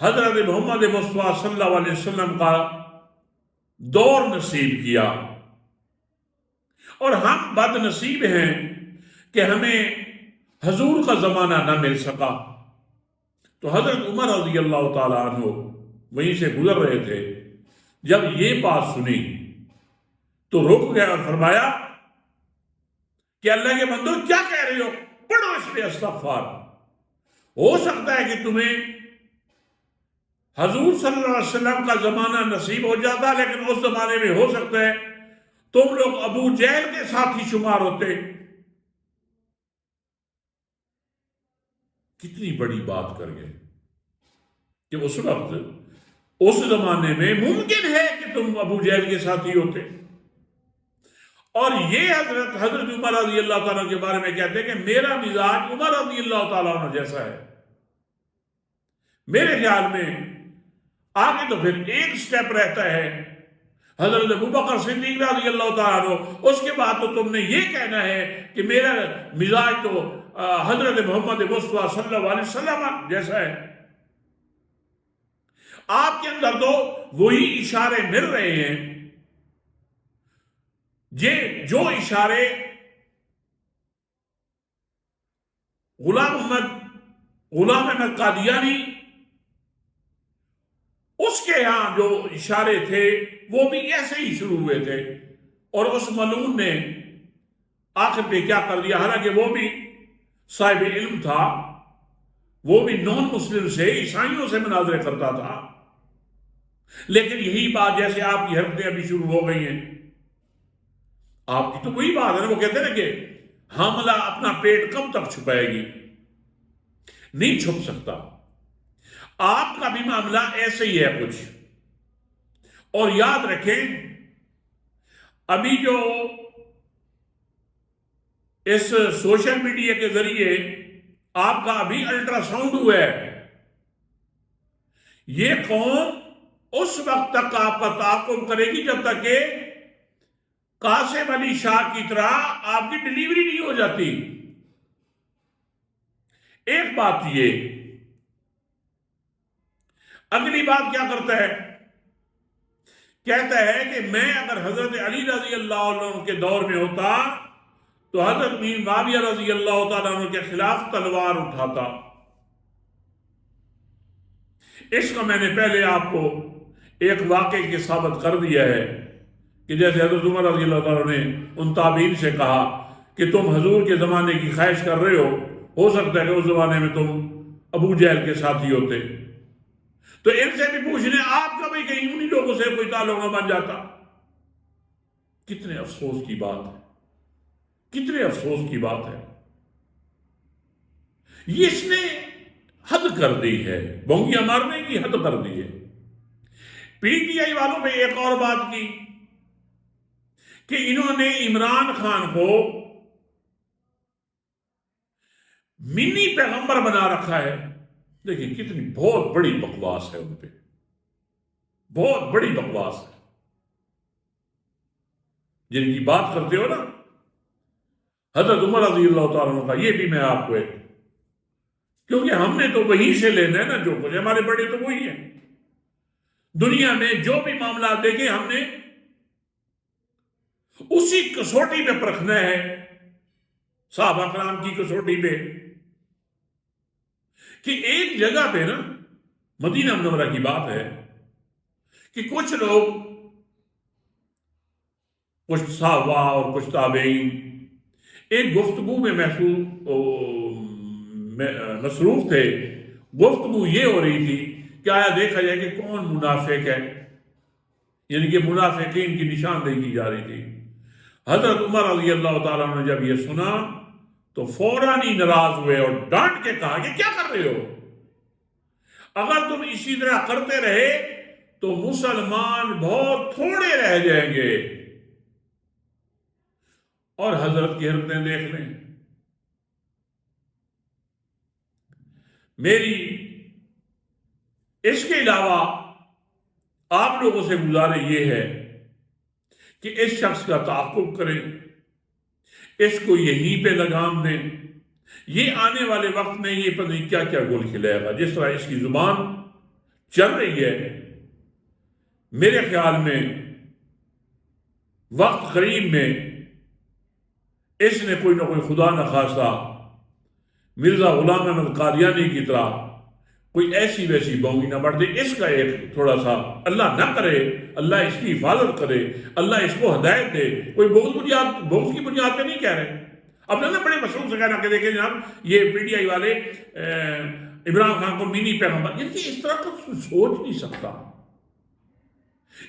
حضرت محمد مصطفیٰ صلی اللہ علیہ وسلم کا دور نصیب کیا، اور ہم بد نصیب ہیں کہ ہمیں حضور کا زمانہ نہ مل سکا۔ تو حضرت عمر رضی اللہ تعالیٰ عنہ وہیں سے گزر رہے تھے، جب یہ بات سنی تو رک گئے اور فرمایا کہ اللہ کے بندو کیا کہہ رہے ہو، پڑھو اس پہ استغفار۔ ہو سکتا ہے کہ تمہیں حضور صلی اللہ علیہ وسلم کا زمانہ نصیب ہو جاتا، لیکن اس زمانے میں ہو سکتا ہے تم لوگ ابو جہل کے ساتھ ہی شمار ہوتے۔ کتنی بڑی بات کر گئے کہ اس وقت اس زمانے میں ممکن ہے کہ تم ابو جہل کے ساتھ ہی ہوتے۔ اور یہ حضرت عمر رضی اللہ تعالیٰ کے بارے میں کہتے ہیں کہ میرا مزاج عمر رضی اللہ تعالیٰ عنہ جیسا ہے۔ میرے خیال میں آگے تو پھر ایک سٹیپ رہتا ہے حضرت ابوبکر صدیق رضی اللہ تعالیٰ عنہ، اس کے بعد تو تم نے یہ کہنا ہے کہ میرا مزاج تو حضرت محمد مصطفیٰ صلی اللہ علیہ وسلم جیسا ہے۔ آپ کے اندر تو وہی اشارے مل رہے ہیں جو اشارے غلام احمد قادیانی اس کے ہاں جو اشارے تھے وہ بھی ایسے ہی شروع ہوئے تھے، اور اس ملعون نے آخر پہ کیا کر دیا، حالانکہ وہ بھی صاحب علم تھا، وہ بھی نان مسلم سے، عیسائیوں سے مناظرے کرتا تھا، لیکن یہی بات جیسے آپ کی حرکتیں ابھی شروع ہو گئی ہیں، آپ کی تو وہی بات ہے نا، وہ کہتے ہیں کہ حاملہ اپنا پیٹ کب تک چھپائے گی، نہیں چھپ سکتا۔ آپ کا بھی معاملہ ایسے ہی ہے کچھ، اور یاد رکھیں ابھی جو اس سوشل میڈیا کے ذریعے آپ کا ابھی الٹرا ساؤنڈ ہوا ہے، یہ قوم اس وقت تک آپ کا تعاقب کرے گی جب تک کہ قاسم علی شاہ کی طرح آپ کی ڈیلیوری نہیں ہو جاتی۔ ایک بات یہ، اگلی بات کیا کرتا ہے، کہتا ہے کہ میں اگر حضرت علی رضی اللہ عنہ کے دور میں ہوتا تو حضرت معاویہ رضی اللہ تعالیٰ عنہ کے خلاف تلوار اٹھاتا۔ اس کا میں نے پہلے آپ کو ایک واقعے کی ثابت کر دیا ہے کہ جیسے حضرت عمر رضی اللہ تعالیٰ نے ان تابعین سے کہا کہ تم حضور کے زمانے کی خواہش کر رہے ہو سکتا ہے کہ اس زمانے میں تم ابو جہل کے ساتھی ہوتے، تو ان سے بھی پوچھنے آپ کا بھی کہیں انہی لوگوں سے کوئی تعلق نہ بن جاتا۔ کتنے افسوس کی بات ہے، کتنے افسوس کی بات ہے، یہ اس نے حد کر دی ہے، بونگیاں مارنے کی حد کر دی ہے۔ پی ٹی آئی والوں نے ایک اور بات کی کہ انہوں نے عمران خان کو منی پیغمبر بنا رکھا ہے۔ دیکھیں کتنی بہت بڑی بکواس ہے، ان پہ بہت بڑی بکواس ہے، جن کی بات کرتے ہو نا حضرت عمر رضی اللہ تعالیٰ عنہ کا، یہ بھی میں آپ کو ایک، کیونکہ ہم نے تو وہیں سے لینا ہے نا، جو کچھ ہمارے بڑے تو وہی ہیں، دنیا میں جو بھی معاملات دیکھیں ہم نے اسی کسوٹی پہ پرکھنا ہے، صحابہ کرام کی کسوٹی پہ، کہ ایک جگہ پہ نا مدینہ منورہ کی بات ہے کہ کچھ لوگ، کچھ صحابہ اور کچھ تابعین ایک گفتگو میں مصروف تھے۔ گفتگو یہ ہو رہی تھی کہ آیا دیکھا جائے کہ کون منافق ہے، یعنی کہ منافقین کی نشاندہی کی جا رہی تھی۔ حضرت عمر رضی اللہ تعالیٰ نے جب یہ سنا تو فوراً ہی ناراض ہوئے اور ڈانٹ کے کہا کہ کیا کر رہے ہو، اگر تم اسی طرح کرتے رہے تو مسلمان بہت تھوڑے رہ جائیں گے۔ اور حضرت کی حرکتیں دیکھ لیں۔ میری اس کے علاوہ آپ لوگوں سے گزارش یہ ہے کہ اس شخص کا تعاقب کریں، اس کو یہیں پہ لگام دیں، یہ آنے والے وقت میں یہ پتہ نہیں کیا کیا گل کھلائے گا، جس طرح اس کی زبان چل رہی ہے، میرے خیال میں وقت قریب میں اس نے کوئی نہ کوئی خدا نخواستہ مرزا غلام احمد قادیانی کی طرح کوئی ایسی ویسی بونگی نہ بڑھ دے۔ اس کا ایک تھوڑا سا اللہ نہ کرے، اللہ اس کی حفاظت کرے، اللہ اس کو ہدایت دے۔ کوئی بغض کی بنیاد پہ نہیں کہہ رہے۔ اب نہ بڑے مشہور سے کہنا کہ دیکھیں جناب یہ پی ٹی آئی والے عمران خان کو مینی پیغمبر، یعنی کہ اس طرح کا سوچ نہیں سکتا۔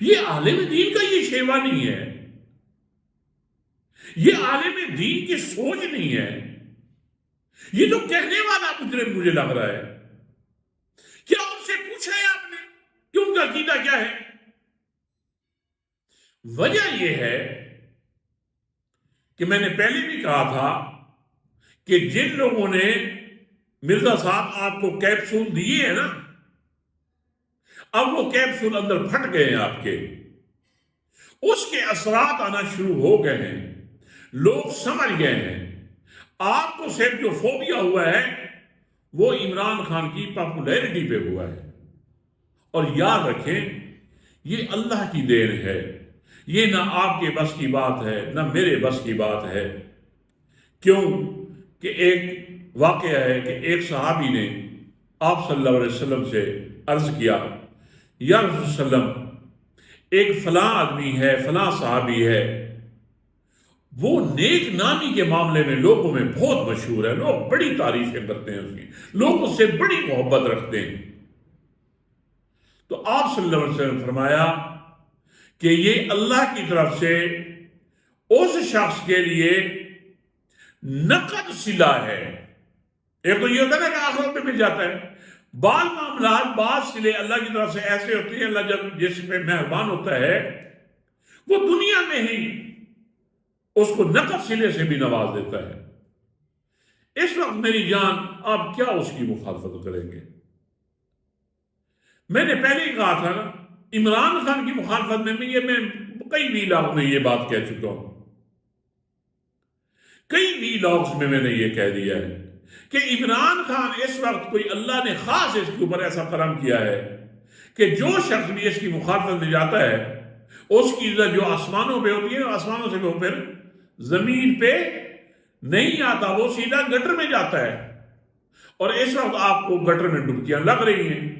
یہ عالم دین کا یہ شیوا نہیں ہے، یہ عالم دین کی سوچ نہیں ہے، یہ تو کہنے والا مجھے لگ رہا ہے۔ کیا ان سے پوچھا ہے آپ نے کہ ان کا عقیدہ کیا ہے؟ وجہ یہ ہے کہ میں نے پہلے بھی کہا تھا کہ جن لوگوں نے مرزا صاحب آپ کو کیپسول دیے ہیں نا، اب وہ کیپسول اندر پھٹ گئے ہیں آپ کے، اس کے اثرات آنا شروع ہو گئے ہیں، لوگ سمجھ گئے ہیں۔ آپ کو صرف جو فوبیا ہوا ہے وہ عمران خان کی پاپولیرٹی پہ ہوا ہے، اور یاد رکھیں یہ اللہ کی دین ہے، یہ نہ آپ کے بس کی بات ہے نہ میرے بس کی بات ہے۔ کیوں کہ ایک واقعہ ہے کہ ایک صحابی نے آپ صلی اللہ علیہ وسلم سے عرض کیا، یا رسول اللہ علیہ وسلم ایک فلاں آدمی ہے، فلاں صحابی ہے، وہ نیک نامی کے معاملے میں لوگوں میں بہت مشہور ہے، لوگ بڑی تعریفیں کرتے ہیں اس کی، لوگ اس سے بڑی محبت رکھتے ہیں۔ تو آپ صلی اللہ علیہ وسلم نے فرمایا کہ یہ اللہ کی طرف سے اس شخص کے لیے نقد صلہ ہے۔ ایک تو یہ ہوتا ہے نا کہ آخرت میں مل جاتا ہے، بعض معاملات بعض صلے اللہ کی طرف سے ایسے ہوتے ہیں، اللہ جب جس پہ مہربان ہوتا ہے وہ دنیا میں ہی اس کو نقد صلے سے بھی نواز دیتا ہے۔ اس وقت میری جان آپ کیا اس کی مخالفت کریں گے؟ میں نے پہلے ہی کہا تھا نا، عمران خان کی مخالفت میں کئی ویلاگ میں یہ بات کہہ چکا ہوں، کئی ویلاگز میں نے یہ کہہ دیا ہے کہ عمران خان اس وقت کوئی اللہ نے خاص اس کے اوپر ایسا کرم کیا ہے کہ جو شخص بھی اس کی مخالفت میں جاتا ہے اس کی عزت جو آسمانوں پہ ہوتی ہے، آسمانوں سے وہ پھر زمین پہ نہیں آتا، وہ سیدھا گٹر میں جاتا ہے، اور اس وقت آپ کو گٹر میں ڈبکیاں لگ رہی ہیں۔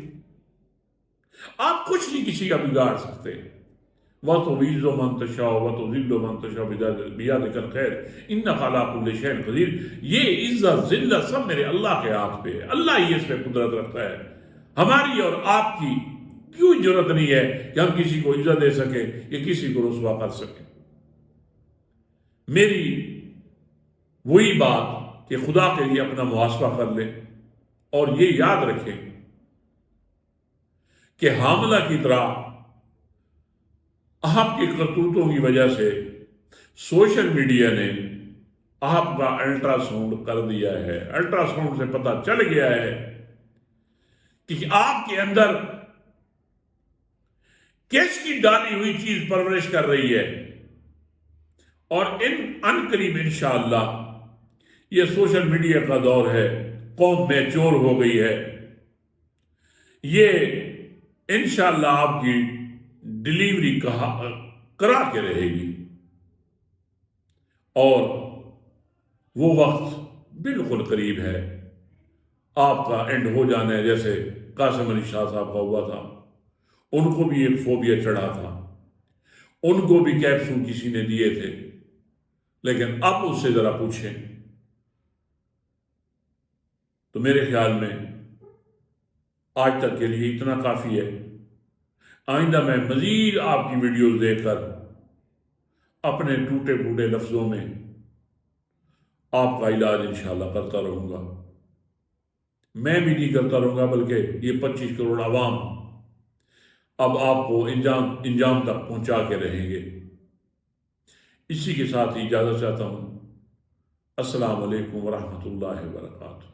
آپ کچھ نہیں کسی کا بگاڑ سکتے۔ وَتُعِزُّ مَن تَشَاءُ وَتُذِلُّ مَن تَشَاءُ بِيَدِكَ الْخَيْرُ إِنَّكَ عَلَىٰ كُلِّ شَيْءٍ قَدِيرٌ۔ یہ عزت ذلت سب میرے اللہ کے ہاتھ پہ ہے، اللہ ہی اس پہ قدرت رکھتا ہے۔ ہماری اور آپ کی کیوں جرت نہیں ہے کہ ہم کسی کو عزت دے سکیں یا کسی کو رسوا کر سکیں؟ میری وہی بات کہ خدا کے لیے اپنا محاسبہ کر لیں، اور یہ یاد رکھیں کہ حاملہ کی طرح آپ کی کرتوتوں کی وجہ سے سوشل میڈیا نے آپ کا الٹرا ساؤنڈ کر دیا ہے۔ الٹرا ساؤنڈ سے پتہ چل گیا ہے کہ آپ کے اندر کس کی ڈالی ہوئی چیز پرورش کر رہی ہے، اور ان قریب انشاءاللہ یہ سوشل میڈیا کا دور ہے، قوم میچور ہو گئی ہے، یہ انشاءاللہ آپ کی ڈیلیوری کرا کے رہے گی، اور وہ وقت بالکل قریب ہے، آپ کا اینڈ ہو جانا ہے۔ جیسے قاسم علی شاہ صاحب کا ہوا تھا، ان کو بھی ایک فوبیا چڑھا تھا، ان کو بھی کیپسول کسی نے دیے تھے، لیکن اب اس سے ذرا پوچھیں تو میرے خیال میں آج تک کے لیے اتنا کافی ہے۔ آئندہ میں مزید آپ کی ویڈیوز دیکھ کر اپنے ٹوٹے پھوٹے لفظوں میں آپ کا علاج انشاءاللہ کرتا رہوں گا۔ میں بھی نہیں کرتا رہوں گا، بلکہ یہ 25 کروڑ عوام اب آپ کو انجام تک پہنچا کے رہیں گے۔ اسی کے ساتھ ہی اجازت چاہتا ہوں۔ السلام علیکم ورحمۃ اللہ وبرکاتہ۔